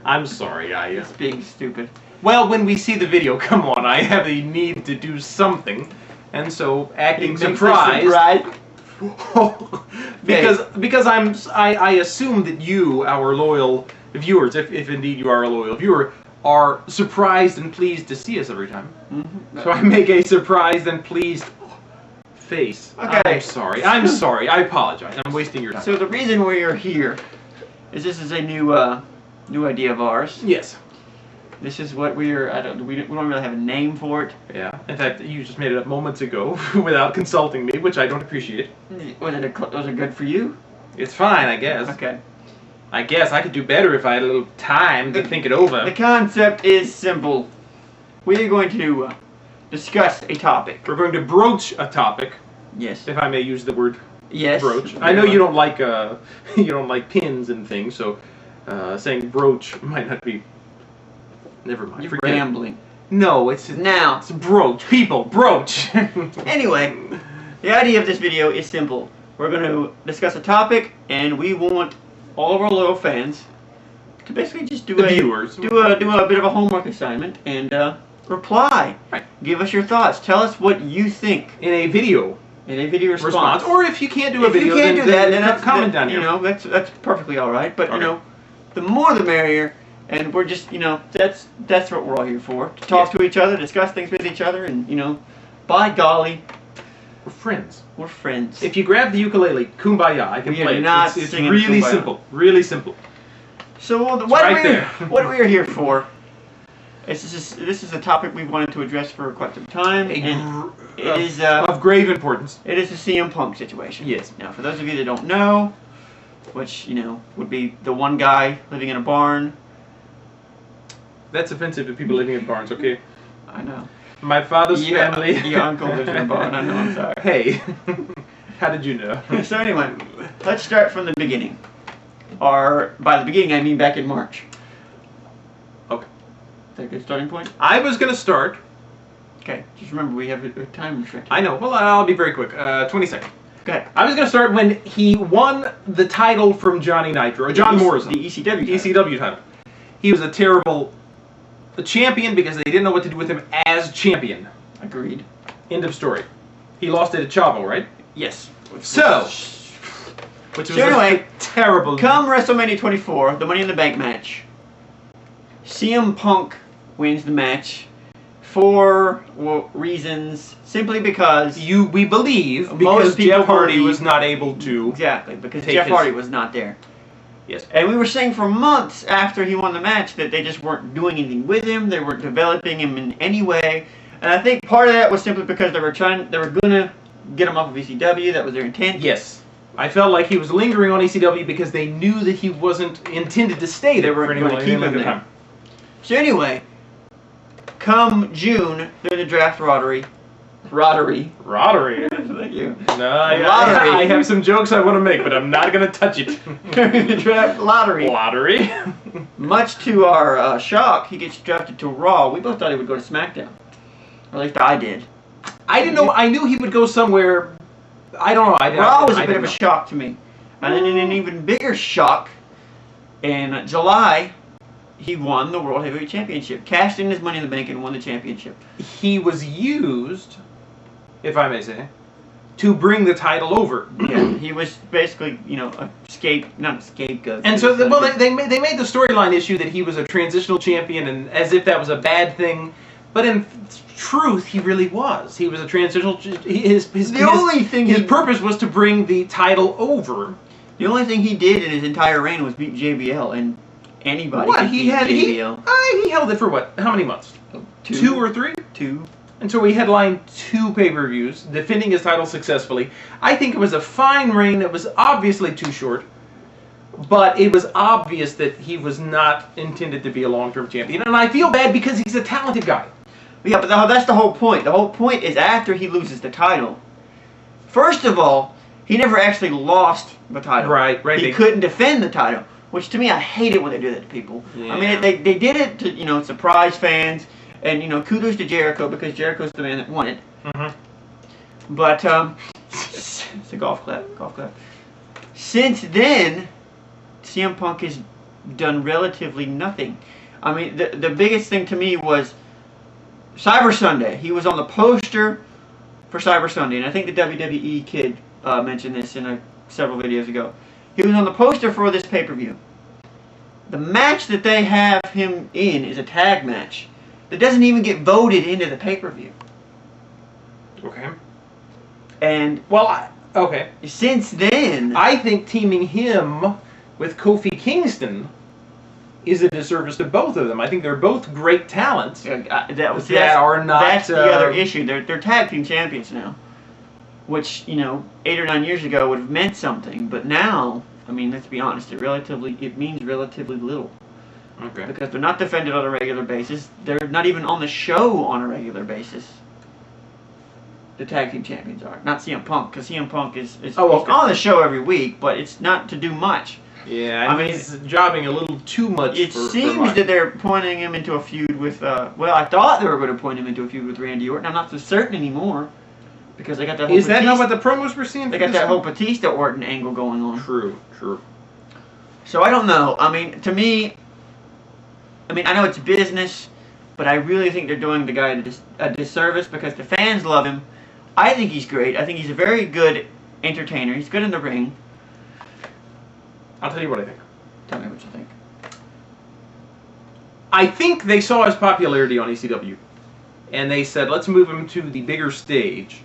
I'm sorry, It's being stupid. Well, when we see the video, come on, I have a need to do something. And so, acting surprised... because I assume that you, our loyal viewers, if indeed you are a loyal viewer, are surprised and pleased to see us every time. Mm-hmm. So I make a surprised and pleased face. Okay. I'm sorry. I apologize. I'm wasting your time. So the reason we are here is this is a new idea of ours. Yes. This is what we don't really have a name for it. Yeah. In fact, you just made it up moments ago without consulting me, which I don't appreciate. Was it good for you? It's fine, I guess. Okay. I guess I could do better if I had a little time to think it over. The concept is simple. We are going to discuss a topic. We're going to broach a topic. Yes. If I may use the word. Yes. Broach. I know you don't like pins and things, so saying broach might not be. Never mind. You're rambling. No, it's broach. People, broach. Anyway, the idea of this video is simple. We're going to discuss a topic, and we want all of our loyal fans to basically just do a bit of a homework assignment and reply. Right. Give us your thoughts. Tell us what you think in a video. In a video response. Or if you can't do a video, then that's comment down here. You know, that's perfectly all right. But you know, the more the merrier. And we're just, that's what we're all here for. To talk to each other, discuss things with each other, and, by golly, we're friends. We're friends. If you grab the ukulele, kumbaya, I can play it. It's really kumbaya. simple. Really simple. So what we are here for, this is a topic we've wanted to address for quite some time. And it is of grave importance. It is the CM Punk situation. Yes. Now, for those of you that don't know, which, would be the one guy living in a barn. That's offensive to people living in barns, okay? I know. My father's family. Your uncle lives in a barn, I know, I'm sorry. Hey, how did you know? So anyway, let's start from the beginning. Or, by the beginning, I mean back in March. Okay. Is that a good starting point? I was going to start. Okay, just remember we have a time restriction. I know, well, I'll be very quick. 20 seconds. Okay. I was going to start when he won the title from Johnny Nitro, or John Morrison. The ECW title. ECW title. He was a terrible champion because they didn't know what to do with him as champion. Agreed. End of story. He lost it at Chavo, right? Yes. Which was anyway, terrible. Come WrestleMania 24, the Money in the Bank match, CM Punk wins the match for reasons simply because we believe because Jeff Hardy was not able to. Exactly, because Jeff Hardy was not there. Yes. And we were saying for months after he won the match that they just weren't doing anything with him. They weren't developing him in any way. And I think part of that was simply because they were gonna get him off of ECW. That was their intent. Yes. I felt like he was lingering on ECW because they knew that he wasn't intended to stay there. They were going to keep him there. So anyway, come June during the draft lottery. Thank you. No, I have some jokes I want to make, but I'm not going to touch it. The draft lottery. Much to our shock, he gets drafted to Raw. We both thought he would go to SmackDown. Or at least I did. I didn't know. I knew he would go somewhere. I don't know. Raw was a bit of a shock to me. And then an even bigger shock, in July, he won the World Heavyweight Championship. Cashed in his Money in the Bank and won the championship. He was used, if I may say, to bring the title over. Yeah, he was basically, not a scapegoat. And so, they made the storyline issue that he was a transitional champion, and as if that was a bad thing. But in truth, he really was. He was a transitional. His purpose was to bring the title over. The only thing he did in his entire reign was beat JBL, and anybody. What he held it for what? How many months? 2 or 3? 2. And so he headlined 2 pay-per-views, defending his title successfully. I think it was a fine reign. It was obviously too short, but it was obvious that he was not intended to be a long-term champion. And I feel bad because he's a talented guy. Yeah, but that's the whole point. The whole point is after he loses the title. First of all, he never actually lost the title. Right. He couldn't defend the title, which to me, I hate it when they do that to people. Yeah. I mean, they did it to, surprise fans, and, kudos to Jericho because Jericho's the man that won it. Mm-hmm. But, it's a golf clap. Since then, CM Punk has done relatively nothing. I mean, the biggest thing to me was Cyber Sunday. He was on the poster for Cyber Sunday, and I think the WWE kid mentioned this in several videos ago. He was on the poster for this pay-per-view. The match that they have him in is a tag match that doesn't even get voted into the pay-per-view. Okay. And okay. Since then, I think teaming him with Kofi Kingston is a disservice to both of them. I think they're both great talents that's the other issue. They're tag team champions now, which 8 or 9 years ago would have meant something, but now, I mean, let's be honest, it means relatively little. Okay. Because they're not defended on a regular basis. They're not even on the show on a regular basis. The tag team champions are. Not CM Punk, because CM Punk is he's on the show every week, but it's not to do much. Yeah, I mean, he's jobbing a little too much. It seems that they're pointing him into a feud with, I thought they were going to point him into a feud with Randy Orton. I'm not so certain anymore. Because they got that whole Is that not what the promos were seeing? They got that whole Batista Orton angle going on. True. So I don't know. I mean, to me, I know it's business, but I really think they're doing the guy a disservice because the fans love him. I think he's great. I think he's a very good entertainer. He's good in the ring. I'll tell you what I think. Tell me what you think. I think they saw his popularity on ECW, and they said, let's move him to the bigger stage.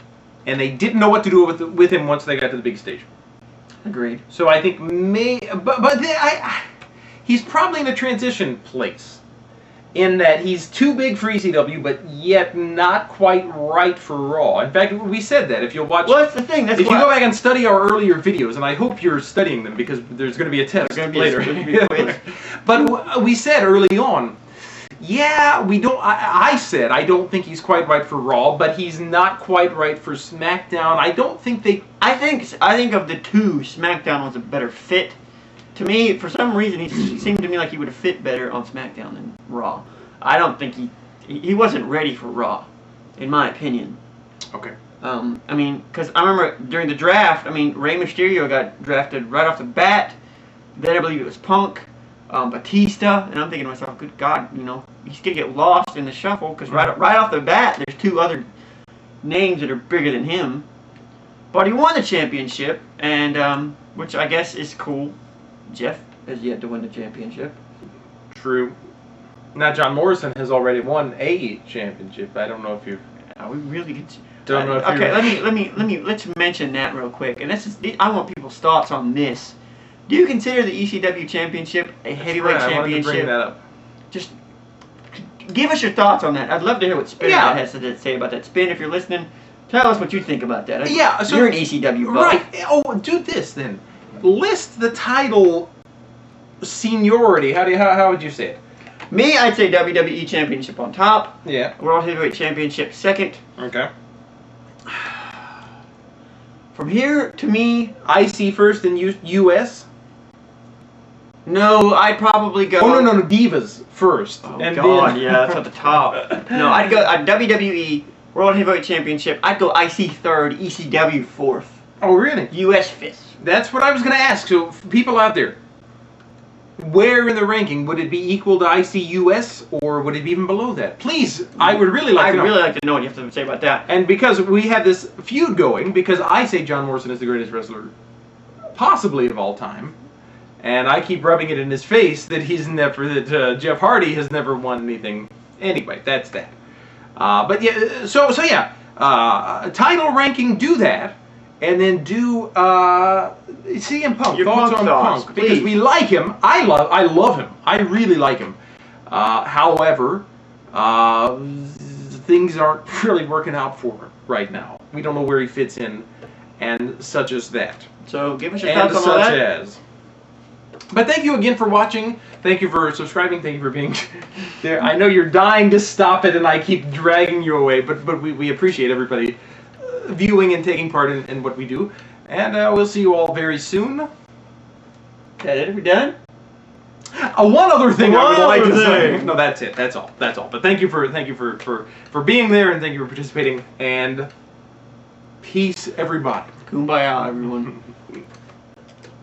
And they didn't know what to do with him once they got to the big stage. Agreed. So I think he's probably in a transition place. In that he's too big for ECW, but yet not quite right for Raw. In fact, we said that if you'll watch. Well, that's the thing. If you go back and study our earlier videos, and I hope you're studying them because there's going to be a test later. But we said early on, yeah, we don't. I said I don't think he's quite right for Raw, but he's not quite right for SmackDown. I don't think they. I think of the two, SmackDown was a better fit. To me, for some reason, he seemed to me like he would have fit better on SmackDown than Raw. I don't think he wasn't ready for Raw, in my opinion. Okay. I mean, because I remember during the draft, Rey Mysterio got drafted right off the bat. Then I believe it was Punk, Batista, and I'm thinking to myself, good God, he's gonna get lost in the shuffle because right off the bat, there's two other names that are bigger than him. But he won the championship, and which I guess is cool. Jeff has yet to win the championship. True. Now John Morrison has already won a championship. I don't know if you've. We really could. Don't know if okay, let's mention that real quick. And I want people's thoughts on this. Do you consider the ECW championship a heavyweight championship? I wanted to bring that up. Just give us your thoughts on that. I'd love to hear what Spin has to say about that. Spin, if you're listening, tell us what you think about that. So you're an ECW buff. Right. Oh, do this then. List the title seniority. How would you say it? Me, I'd say WWE Championship on top. Yeah. World Heavyweight Championship second. Okay. From here, to me, IC first and US? No, I'd probably go... Oh, no, Divas first. Oh, and God, yeah, that's at the top. No, I'd go WWE World Heavyweight Championship. I'd go IC third, ECW fourth. Oh, really? US fifth. That's what I was going to ask. So, people out there, where in the ranking would it be equal to ICUS, or would it be even below that? Please, I would really like to know. I'd really like to know what you have to say about that. And because we have this feud going, because I say John Morrison is the greatest wrestler, possibly of all time, and I keep rubbing it in his face that Jeff Hardy has never won anything. Anyway, that's that. But yeah, so yeah, title ranking, do that. And then do CM Punk. Your thoughts on thoughts, Punk, because we like him. I love him. I really like him. However, things aren't really working out for him right now. We don't know where he fits in, and such as that. So give us your thoughts on all that. But thank you again for watching. Thank you for subscribing. Thank you for being there. I know you're dying to stop it, and I keep dragging you away. But we appreciate everybody viewing and taking part in what we do, and we'll see you all very soon. That it? Are we done? One other thing I would like to say. No, that's it. That's all. But thank you for being there, and thank you for participating. And peace, everybody. Kumbaya, everyone.